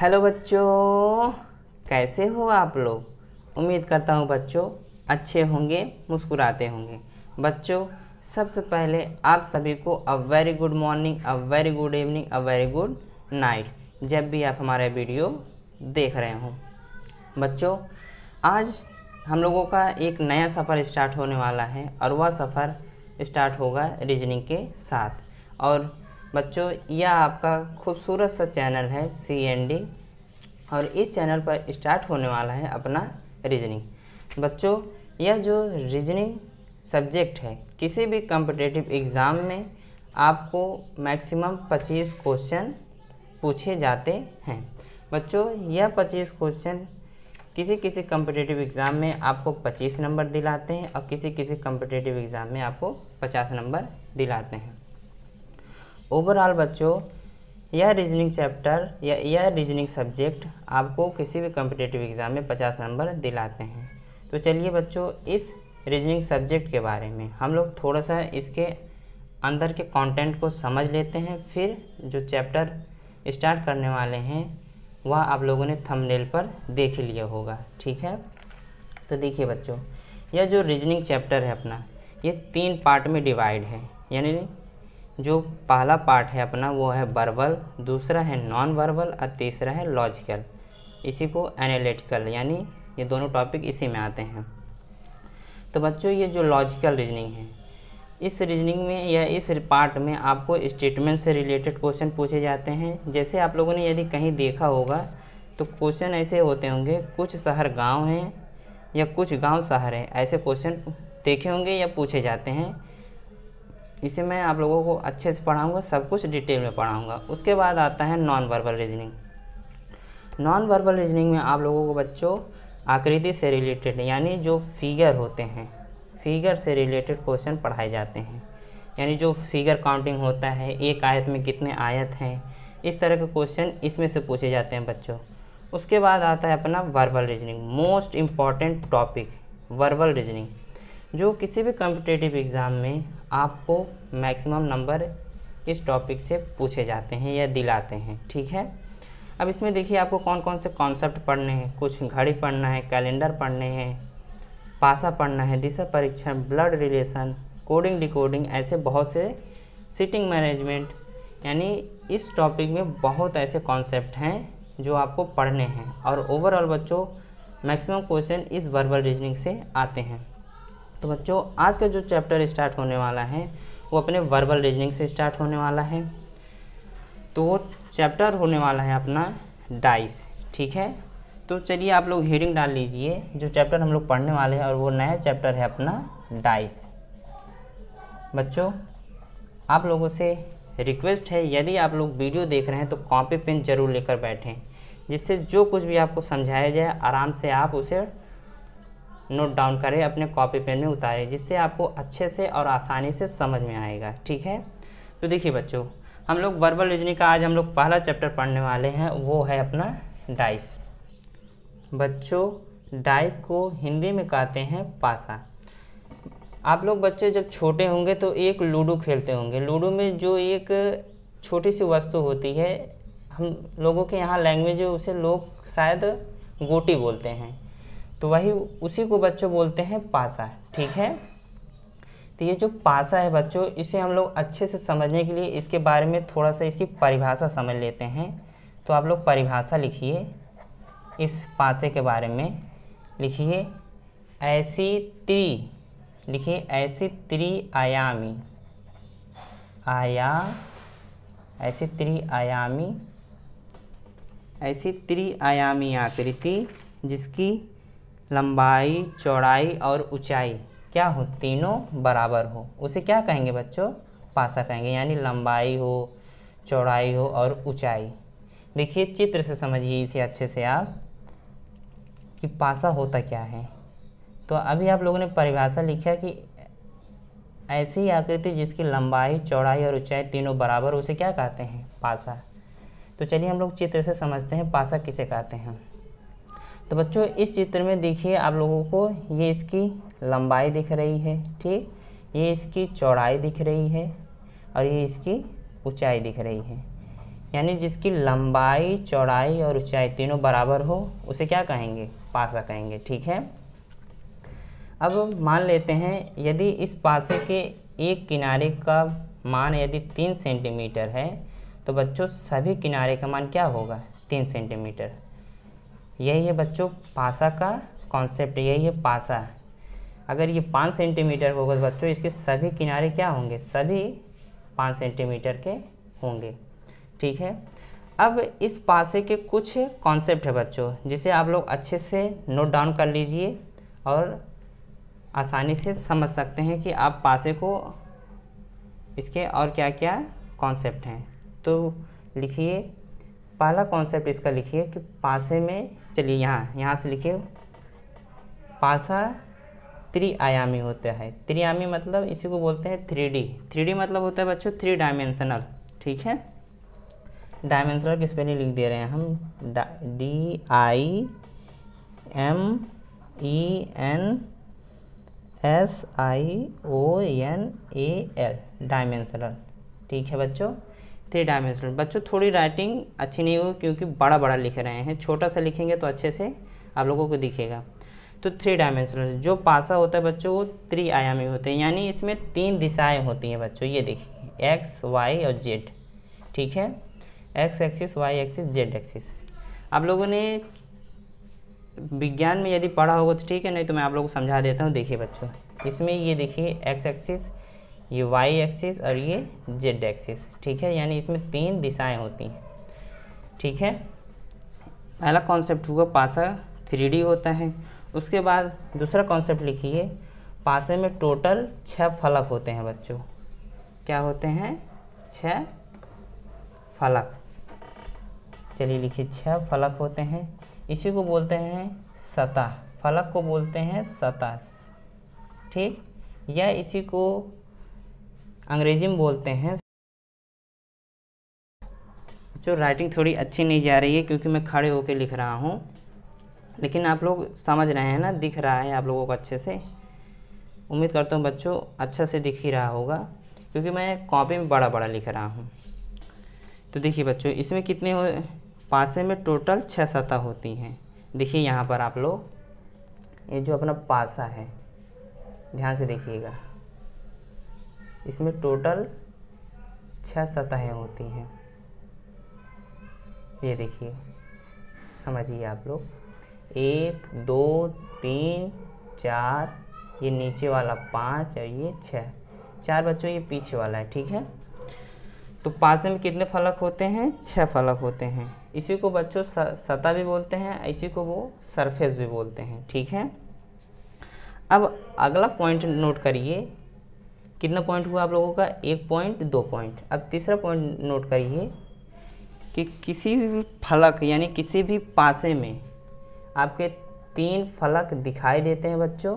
Hello बच्चों, कैसे हो आप लोग। उम्मीद करता हूँ बच्चों अच्छे होंगे, मुस्कुराते होंगे। बच्चों सबसे पहले आप सभी को a very good morning, a very good evening, a very good night, जब भी आप हमारा वीडियो देख रहे हों। बच्चों आज हम लोगों का एक नया सफ़र स्टार्ट होने वाला है और वह सफ़र स्टार्ट होगा रीजनिंग के साथ। और बच्चों यह आपका खूबसूरत सा चैनल है CND और इस चैनल पर स्टार्ट होने वाला है अपना रीजनिंग। बच्चों यह जो रीजनिंग सब्जेक्ट है, किसी भी कॉम्पिटिटिव एग्ज़ाम में आपको मैक्सिमम 25 क्वेश्चन पूछे जाते हैं। बच्चों यह 25 क्वेश्चन किसी किसी कॉम्पिटिटिव एग्ज़ाम में आपको 25 नंबर दिलाते हैं और किसी किसी कॉम्पिटिटिव एग्ज़ाम में आपको 50 नंबर दिलाते हैं। ओवरऑल बच्चों यह रीजनिंग चैप्टर या यह रीजनिंग सब्जेक्ट आपको किसी भी कॉम्पिटिटिव एग्ज़ाम में 50 नंबर दिलाते हैं। तो चलिए बच्चों इस रीजनिंग सब्जेक्ट के बारे में हम लोग थोड़ा सा इसके अंदर के कंटेंट को समझ लेते हैं। फिर जो चैप्टर स्टार्ट करने वाले हैं वह आप लोगों ने थंबनेल पर देख लिया होगा, ठीक है। तो देखिए बच्चों यह जो रीजनिंग चैप्टर है अपना, ये 3 पार्ट में डिवाइड है। यानी जो पहला पार्ट है अपना वो है वर्बल, दूसरा है नॉन वर्बल और तीसरा है लॉजिकल, इसी को एनालिटिकल, यानी ये दोनों टॉपिक इसी में आते हैं। तो बच्चों ये जो लॉजिकल रीजनिंग है, इस रीजनिंग में या इस पार्ट में आपको स्टेटमेंट से रिलेटेड क्वेश्चन पूछे जाते हैं। जैसे आप लोगों ने यदि कहीं देखा होगा तो क्वेश्चन ऐसे होते होंगे, कुछ शहर गांव हैं या कुछ गांव शहर है, ऐसे क्वेश्चन देखे होंगे या पूछे जाते हैं। इसे मैं आप लोगों को अच्छे से पढ़ाऊंगा, सब कुछ डिटेल में पढ़ाऊंगा। उसके बाद आता है non verbal reasoning. Non verbal reasoning में आप लोगों को बच्चों आकृति से रिलेटेड यानी जो फिगर होते हैं, फिगर से रिलेटेड क्वेश्चन पढ़ाए जाते हैं। यानी जो फिगर काउंटिंग होता है, एक आयत में कितने आयत हैं, इस तरह के क्वेश्चन इसमें से पूछे जाते हैं बच्चों। उसके बाद आता है अपना verbal reasoning, most important topic verbal reasoning, जो किसी भी कॉम्पिटिटिव एग्ज़ाम में आपको मैक्सिमम नंबर इस टॉपिक से पूछे जाते हैं या दिलाते हैं, ठीक है। अब इसमें देखिए आपको कौन कौन से कॉन्सेप्ट पढ़ने हैं। कुछ घड़ी पढ़ना है, कैलेंडर पढ़ने हैं, पासा पढ़ना है, दिशा परीक्षण, ब्लड रिलेशन, कोडिंग डिकोडिंग, ऐसे बहुत से, सीटिंग मैनेजमेंट, यानी इस टॉपिक में बहुत ऐसे कॉन्सेप्ट हैं जो आपको पढ़ने हैं। और ओवरऑल बच्चों मैक्सिमम क्वेश्चन इस वर्बल रीजनिंग से आते हैं। तो बच्चों आज का जो चैप्टर स्टार्ट होने वाला है वो अपने वर्बल रीजनिंग से स्टार्ट होने वाला है। तो वो चैप्टर होने वाला है अपना डाइस, ठीक है। तो चलिए आप लोग हेडिंग डाल लीजिए जो चैप्टर हम लोग पढ़ने वाले हैं, और वो नया चैप्टर है अपना डाइस। बच्चों आप लोगों से रिक्वेस्ट है, यदि आप लोग वीडियो देख रहे हैं तो कॉपी पेन ज़रूर लेकर बैठें, जिससे जो कुछ भी आपको समझाया जाए आराम से आप उसे नोट डाउन करें, अपने कॉपी पेन में उतारें, जिससे आपको अच्छे से और आसानी से समझ में आएगा, ठीक है। तो देखिए बच्चों हम लोग वर्बल रीजनिंग का आज हम लोग पहला चैप्टर पढ़ने वाले हैं, वो है अपना डाइस। बच्चों डाइस को हिंदी में कहते हैं पासा। आप लोग बच्चे जब छोटे होंगे तो एक लूडो खेलते होंगे। लूडो में जो एक छोटी सी वस्तु होती है, हम लोगों के यहाँ लैंग्वेज है उसे लोग शायद गोटी बोलते हैं, तो वही उसी को बच्चों बोलते हैं पासा, ठीक है। तो ये जो पासा है बच्चों, इसे हम लोग अच्छे से समझने के लिए इसके बारे में थोड़ा सा इसकी परिभाषा समझ लेते हैं। तो आप लोग परिभाषा लिखिए, इस पासे के बारे में लिखिए ऐसी त्रिआयामी ऐसी त्रिआयामी आकृति जिसकी लंबाई, चौड़ाई और ऊंचाई क्या हो, तीनों बराबर हो, उसे क्या कहेंगे बच्चों, पासा कहेंगे। यानी लंबाई हो, चौड़ाई हो और ऊंचाई। देखिए चित्र से समझिए इसे अच्छे से आप कि पासा होता क्या है। तो अभी आप लोगों ने परिभाषा लिखा कि ऐसी आकृति जिसकी लंबाई, चौड़ाई और ऊंचाई तीनों बराबर, उसे क्या कहते हैं, पासा। तो चलिए हम लोग चित्र से समझते हैं पासा किसे कहते हैं। तो बच्चों इस चित्र में देखिए आप लोगों को ये इसकी लंबाई दिख रही है, ठीक, ये इसकी चौड़ाई दिख रही है और ये इसकी ऊंचाई दिख रही है। यानी जिसकी लंबाई, चौड़ाई और ऊंचाई तीनों बराबर हो उसे क्या कहेंगे? पासा कहेंगे। ठीक है। अब मान लेते हैं यदि इस पासे के एक किनारे का मान यदि 3 सेंटीमीटर है तो बच्चों सभी किनारे का मान क्या होगा? 3 सेंटीमीटर। यही है बच्चों पासा का कॉन्सेप्ट, यही है पासा। अगर ये 5 सेंटीमीटर होगा तो बच्चों इसके सभी किनारे क्या होंगे? सभी 5 सेंटीमीटर के होंगे। ठीक है। अब इस पासे के कुछ कॉन्सेप्ट है बच्चों जिसे आप लोग अच्छे से नोट डाउन कर लीजिए और आसानी से समझ सकते हैं कि आप पासे को इसके और क्या क्या कॉन्सेप्ट हैं। तो लिखिए, पहला कॉन्सेप्ट इसका लिखिए कि पासे में, चलिए यहाँ से लिखिए, पासा त्रिआयामी होता है। त्रिआयामी मतलब इसी को बोलते हैं 3D। 3D मतलब होता है बच्चों 3 डायमेंशनल। ठीक है। डायमेंशनल की स्पेलिंग लिख दे रहे हैं हम, DIMENSIONAL, डायमेंशनल। ठीक है बच्चों, 3 डायमेंशनल। बच्चों थोड़ी राइटिंग अच्छी नहीं होगी क्योंकि बड़ा बड़ा लिख रहे हैं, छोटा सा लिखेंगे तो अच्छे से आप लोगों को दिखेगा। तो 3 डायमेंशनल जो पासा होता है बच्चों वो त्रिआयामी होते हैं, यानी इसमें 3 दिशाएं होती हैं बच्चों। ये देखिए एक्स, वाई और जेड। ठीक है, X axis, Y axis, Z axis. आप लोगों ने विज्ञान में यदि पढ़ा होगा तो ठीक है, नहीं तो मैं आप लोगों को समझा देता हूँ। देखिए बच्चों, इसमें ये देखिए एक्स एक्सिस, ये वाई एक्सिस और ये जेड एक्सिस। ठीक है, यानी इसमें 3 दिशाएं होती हैं। ठीक है, पहला कॉन्सेप्ट हुआ पासा 3D होता है। उसके बाद दूसरा कॉन्सेप्ट लिखिए, पासे में टोटल 6 फलक होते हैं बच्चों। क्या होते हैं? 6 फलक। चलिए लिखिए, 6 फलक होते हैं। इसी को बोलते हैं सतह, फलक को बोलते हैं सतह। ठीक, या इसी को अंग्रेजी में बोलते हैं। जो राइटिंग थोड़ी अच्छी नहीं जा रही है क्योंकि मैं खड़े होकर लिख रहा हूँ, लेकिन आप लोग समझ रहे हैं ना, दिख रहा है आप लोगों को अच्छे से। उम्मीद करता हूँ बच्चों अच्छा से दिख ही रहा होगा क्योंकि मैं कॉपी में बड़ा बड़ा लिख रहा हूँ। तो देखिए बच्चों, इसमें कितने पासे में टोटल 6 सतह होती हैं। देखिए यहाँ पर आप लोग, ये जो अपना पासा है, ध्यान से देखिएगा, इसमें टोटल 6 सतहें होती हैं। ये देखिए, समझिए आप लोग, 1 2 3 4, ये नीचे वाला 5 और ये 6। 4 बच्चों ये पीछे वाला है। ठीक है, तो पासे में कितने फलक होते हैं? 6 फलक होते हैं। इसी को बच्चों सतह भी बोलते हैं, इसी को वो सरफेस भी बोलते हैं। ठीक है, अब अगला पॉइंट नोट करिए। कितना पॉइंट हुआ आप लोगों का? 1 पॉइंट, 2 पॉइंट। अब तीसरा पॉइंट नोट करिए कि किसी भी फलक यानी किसी भी पासे में आपके 3 फलक दिखाई देते हैं बच्चों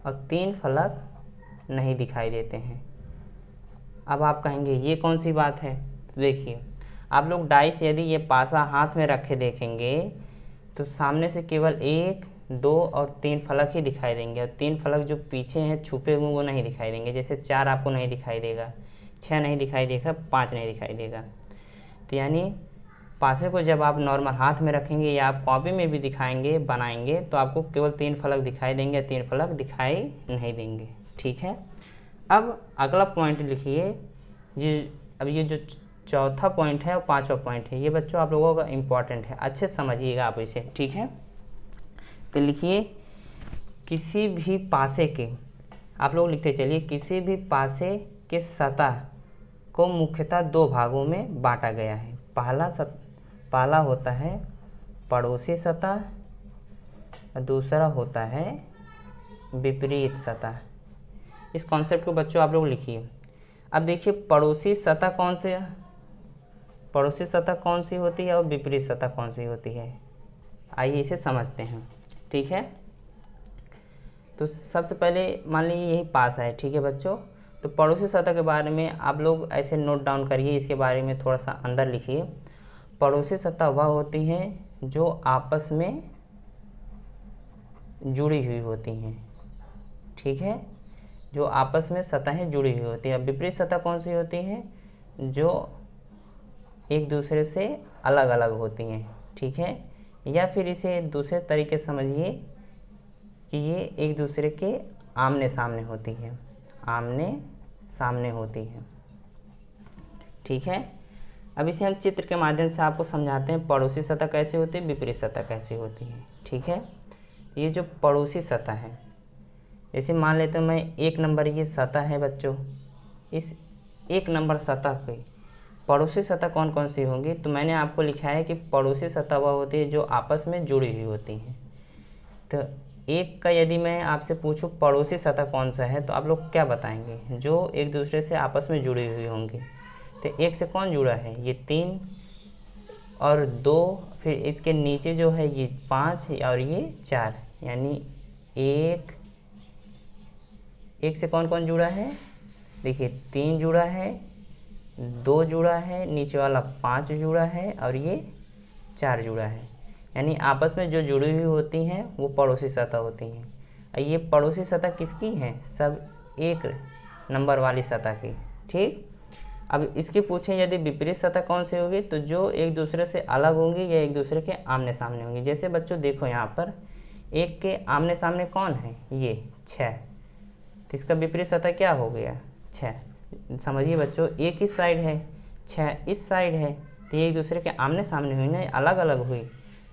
और 3 फलक नहीं दिखाई देते हैं। अब आप कहेंगे ये कौन सी बात है? तो देखिए, आप लोग डाइस यदि ये पासा हाथ में रख के देखेंगे तो सामने से केवल 1 2 और 3 फलक ही दिखाई देंगे और 3 फलक जो पीछे हैं छुपे हुए वो नहीं दिखाई देंगे। जैसे 4 आपको नहीं दिखाई देगा, 6 नहीं दिखाई देगा, 5 नहीं दिखाई देगा। तो यानी पासे को जब आप नॉर्मल हाथ में रखेंगे या आप कॉपी में भी दिखाएंगे, बनाएंगे, तो आपको केवल 3 फलक दिखाई देंगे, 3 फलक दिखाई नहीं देंगे। ठीक है, अब अगला पॉइंट लिखिए जी। अब ये जो चौथा पॉइंट है और 5वां पॉइंट है, ये बच्चों आप लोगों का इम्पॉर्टेंट है, अच्छे समझिएगा आप इसे। ठीक है, तो लिखिए, किसी भी पासे के, आप लोग लिखते चलिए, किसी भी पासे के सतह को मुख्यतः 2 भागों में बांटा गया है। पहला होता है पड़ोसी सतह और दूसरा होता है विपरीत सतह। इस कॉन्सेप्ट को बच्चों आप लोग लिखिए। अब देखिए, पड़ोसी सतह कौन सी होती है और विपरीत सतह कौन सी होती है, आइए इसे समझते हैं। ठीक है, तो सबसे पहले मान लीजिए यही पास है। ठीक है बच्चों, तो पड़ोसी सतह के बारे में आप लोग ऐसे नोट डाउन करिए, इसके बारे में थोड़ा सा अंदर लिखिए। पड़ोसी सतह वह होती हैं जो आपस में जुड़ी हुई होती हैं। ठीक है, जो आपस में सतहें जुड़ी हुई होती हैं। विपरीत सतह कौन सी होती हैं? जो एक दूसरे से अलग अलग होती हैं, ठीक है। या फिर इसे दूसरे तरीके से समझिए कि ये एक दूसरे के आमने सामने होती है, आमने सामने होती है, ठीक है। अब इसे हम चित्र के माध्यम से आपको समझाते हैं पड़ोसी सतह कैसे होती है, विपरीत सतह कैसे होती है, ठीक है। ये जो पड़ोसी सतह है, जैसे मान लेते हैं मैं 1 नंबर ये सतह है बच्चों, इस 1 नंबर सतह की पड़ोसी सतह कौन कौन सी होंगी, तो मैंने आपको लिखा है कि पड़ोसी सतह वह होती है जो आपस में जुड़ी हुई होती हैं। तो 1 का यदि मैं आपसे पूछूं पड़ोसी सतह कौन सा है, तो आप लोग क्या बताएंगे, जो एक दूसरे से आपस में जुड़ी हुई होंगी। तो 1 से कौन जुड़ा है, ये 3 और 2, फिर इसके नीचे जो है ये 5 और ये 4, यानी 1 से कौन कौन जुड़ा है, देखिए 3 जुड़ा है, 2 जुड़ा है, नीचे वाला 5 जुड़ा है और ये 4 जुड़ा है। यानी आपस में जो जुड़ी हुई होती हैं वो पड़ोसी सतह होती हैं। और ये पड़ोसी सतह किसकी हैं, सब 1 नंबर वाली सतह की, ठीक। अब इसकी पूछें यदि विपरीत सतह कौन सी होगी, तो जो एक दूसरे से अलग होंगी या एक दूसरे के आमने सामने होंगी। जैसे बच्चों देखो यहाँ पर 1 के आमने सामने कौन है, ये 6, तो इसका विपरीत सतह क्या हो गया, 6। समझिए बच्चों, 1 इस साइड है, 6 इस साइड है, तो ये एक दूसरे के आमने सामने हुई ना, अलग अलग हुई,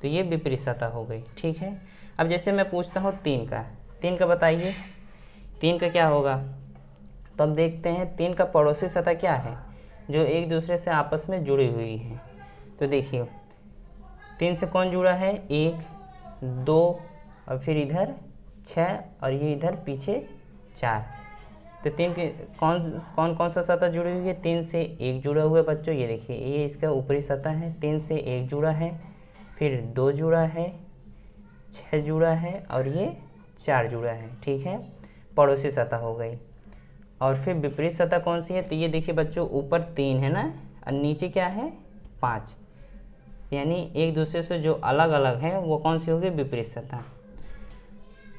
तो ये विपरीत सतह हो गई, ठीक है। अब जैसे मैं पूछता हूँ 3 का बताइए, 3 का क्या होगा, तो अब देखते हैं 3 का पड़ोसी सतह क्या है, जो एक दूसरे से आपस में जुड़ी हुई है। तो देखिए 3 से कौन जुड़ा है, 1, 2 और फिर इधर 6 और ये इधर पीछे 4। तो 3 के कौन कौन सा सतह जुड़ी हुई है, 3 से 1 जुड़ा हुआ है बच्चों, ये देखिए ये इसका ऊपरी सतह है, 3 से 1 जुड़ा है, फिर 2 जुड़ा है, 6 जुड़ा है और ये 4 जुड़ा है, ठीक है, पड़ोसी सतह हो गई। और फिर विपरीत सतह कौन सी है, तो ये देखिए बच्चों ऊपर 3 है ना और नीचे क्या है 5, यानी एक दूसरे से जो अलग अलग है वो कौन सी होगी, विपरीत सतह।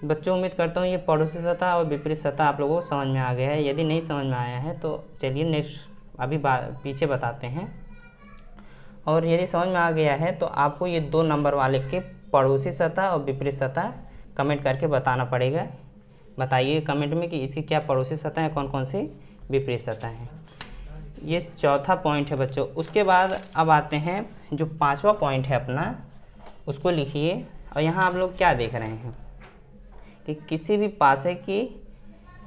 बच्चों उम्मीद करता हूँ ये पड़ोसी सतह और विपरीत सतह आप लोगों को समझ में आ गया है। यदि नहीं समझ में आया है तो चलिए नेक्स्ट अभी पीछे बताते हैं। और यदि समझ में आ गया है तो आपको ये 2 नंबर वाले के पड़ोसी सतह और विपरीत सतह कमेंट करके बताना पड़ेगा। बताइए कमेंट में कि इसकी क्या पड़ोसी सतह है, कौन कौन सी विपरीत सतह है। ये चौथा पॉइंट है बच्चों। उसके बाद अब आते हैं जो 5वां पॉइंट है अपना, उसको लिखिए। और यहाँ आप लोग क्या देख रहे हैं कि किसी भी पासे की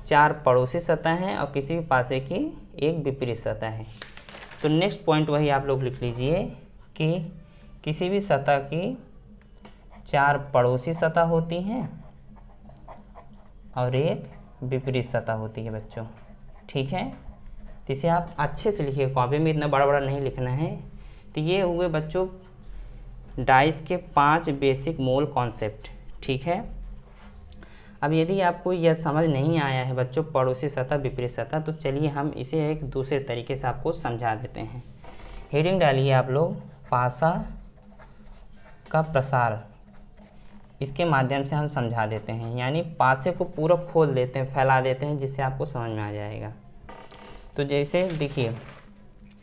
4 पड़ोसी सतह हैं और किसी भी पासे की एक विपरीत सतह है। तो नेक्स्ट पॉइंट वही आप लोग लिख लीजिए कि किसी भी सतह की 4 पड़ोसी सतह होती हैं और एक विपरीत सतह होती है बच्चों, ठीक है। तो इसे आप अच्छे से लिखिए, कॉपी में इतना बड़ा बड़ा नहीं लिखना है। तो ये हुए बच्चों डाइस के 5 बेसिक मोल कॉन्सेप्ट, ठीक है। अब यदि आपको यह समझ नहीं आया है बच्चों पड़ोसी सतह विपरीत सतह, तो चलिए हम इसे एक दूसरे तरीके से आपको समझा देते हैं। हेडिंग डालिए आप लोग, पासा का प्रसार, इसके माध्यम से हम समझा देते हैं, यानी पासे को पूरा खोल देते हैं, फैला देते हैं, जिससे आपको समझ में आ जाएगा। तो जैसे देखिए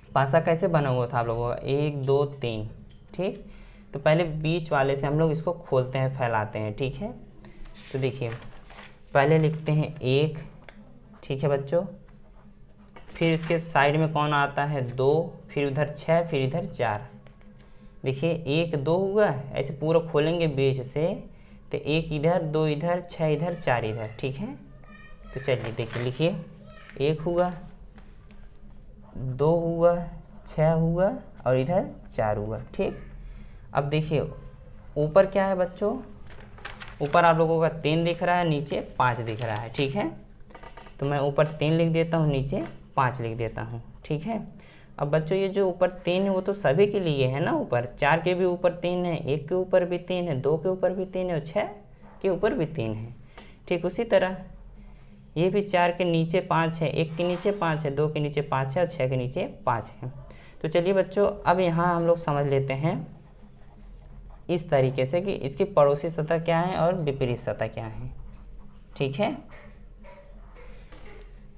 पासा कैसे बना हुआ था आप लोगों का, 1 2 3, ठीक। तो पहले बीच वाले से हम लोग इसको खोलते हैं, फैलाते हैं, ठीक है। तो देखिए पहले लिखते हैं 1, ठीक है बच्चों। फिर इसके साइड में कौन आता है, 2, फिर उधर 6, फिर इधर 4। देखिए 1 2 हुआ, ऐसे पूरा खोलेंगे बीच से, तो 1 इधर, 2 इधर, 6 इधर, 4 इधर, ठीक है। तो चलिए देखिए लिखिए 1 हुआ, 2 हुआ, 6 हुआ और इधर 4 हुआ, ठीक। अब देखिए ऊपर क्या है बच्चों, ऊपर आप लोगों का 3 दिख रहा है, नीचे 5 दिख रहा है, ठीक है। तो मैं ऊपर 3 लिख देता हूँ, नीचे 5 लिख देता हूँ, ठीक है। अब बच्चों ये जो ऊपर 3 है वो तो सभी के लिए है ना, ऊपर 4 के भी ऊपर 3 है, 1 के ऊपर भी 3 है, 2 के ऊपर भी 3 है और 6 के ऊपर भी 3 है, ठीक। उसी तरह ये भी 4 के नीचे 5 है, 1 के नीचे 5 है, 2 के नीचे 5 है और 6 के नीचे 5 है। तो चलिए बच्चों अब यहाँ हम लोग समझ लेते हैं इस तरीके से कि इसकी पड़ोसी सतह क्या है और विपरीत सतह क्या है, ठीक है।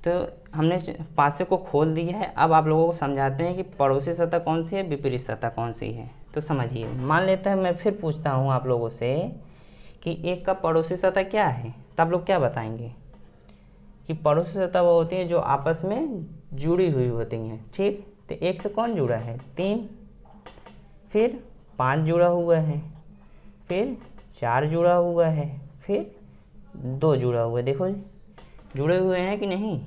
तो हमने पासे को खोल दिया है। अब आप लोगों को समझाते हैं कि पड़ोसी सतह कौन सी है, विपरीत सतह कौन सी है। तो समझिए, मान लेते हैं मैं फिर पूछता हूँ आप लोगों से कि एक का पड़ोसी सतह क्या है, तो आप लोग क्या बताएंगे कि पड़ोसी सतह वो होती है जो आपस में जुड़ी हुई होती हैं। ठीक, तो एक से कौन जुड़ा है, 3, फिर 5 जुड़ा हुआ है, फिर 4 जुड़ा हुआ है, फिर 2 जुड़ा हुआ है। देखो जी, जुड़े हुए हैं कि नहीं।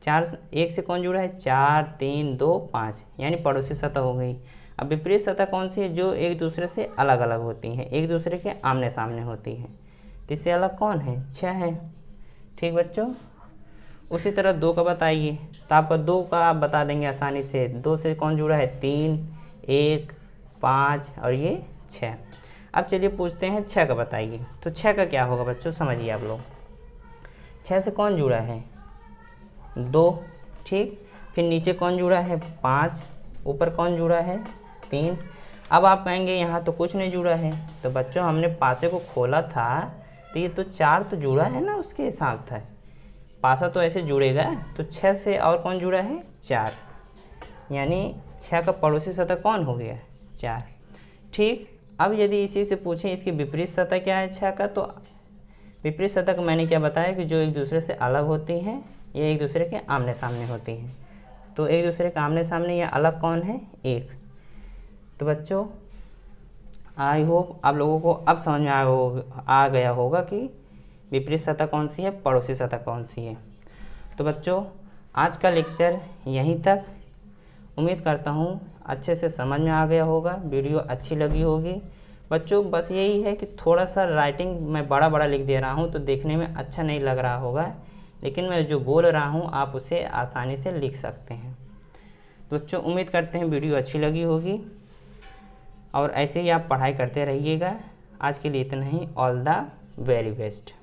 4 एक से कौन जुड़ा है, 4, 3, 2, 5, यानी पड़ोसी सतह हो गई। अब विपरीत सतह कौन सी है, जो एक दूसरे से अलग अलग होती हैं, एक दूसरे के आमने सामने होती हैं। तो इससे अलग कौन है, 6 है। ठीक बच्चों, उसी तरह 2 का बताइए, तो आपका 2 का आप बता देंगे आसानी से। 2 से कौन जुड़ा है, 3, 1, 5 और ये 6। अब चलिए पूछते हैं 6 का बताइए। तो 6 का क्या होगा बच्चों, समझिए आप लोग। 6 से कौन जुड़ा है, 2। ठीक, फिर नीचे कौन जुड़ा है, 5, ऊपर कौन जुड़ा है, 3। अब आप कहेंगे यहाँ तो कुछ नहीं जुड़ा है। तो बच्चों हमने पासे को खोला था तो ये तो 4 तो जुड़ा है ना, उसके हिसाब था। पासा तो ऐसे जुड़ेगा, तो 6 से और कौन जुड़ा है, 4, यानी 6 का पड़ोसी सतह कौन हो गया, 4। ठीक, अब यदि इसी से पूछें इसकी विपरीत सतह क्या है 6 का, तो विपरीत सतह को मैंने क्या बताया कि जो एक दूसरे से अलग होती हैं, ये एक दूसरे के आमने सामने होती हैं। तो एक दूसरे के आमने सामने या अलग कौन है, 1। तो बच्चों आई होप आप लोगों को अब समझ में आ गया होगा कि विपरीत सतह कौन सी है, पड़ोसी सतह कौन सी है। तो बच्चों आज का लेक्चर यहीं तक। उम्मीद करता हूँ अच्छे से समझ में आ गया होगा, वीडियो अच्छी लगी होगी। बच्चों बस यही है कि थोड़ा सा राइटिंग मैं बड़ा बड़ा लिख दे रहा हूँ तो देखने में अच्छा नहीं लग रहा होगा, लेकिन मैं जो बोल रहा हूँ आप उसे आसानी से लिख सकते हैं। तो बच्चों उम्मीद करते हैं वीडियो अच्छी लगी होगी और ऐसे ही आप पढ़ाई करते रहिएगा। आज के लिए इतना ही। All the very best.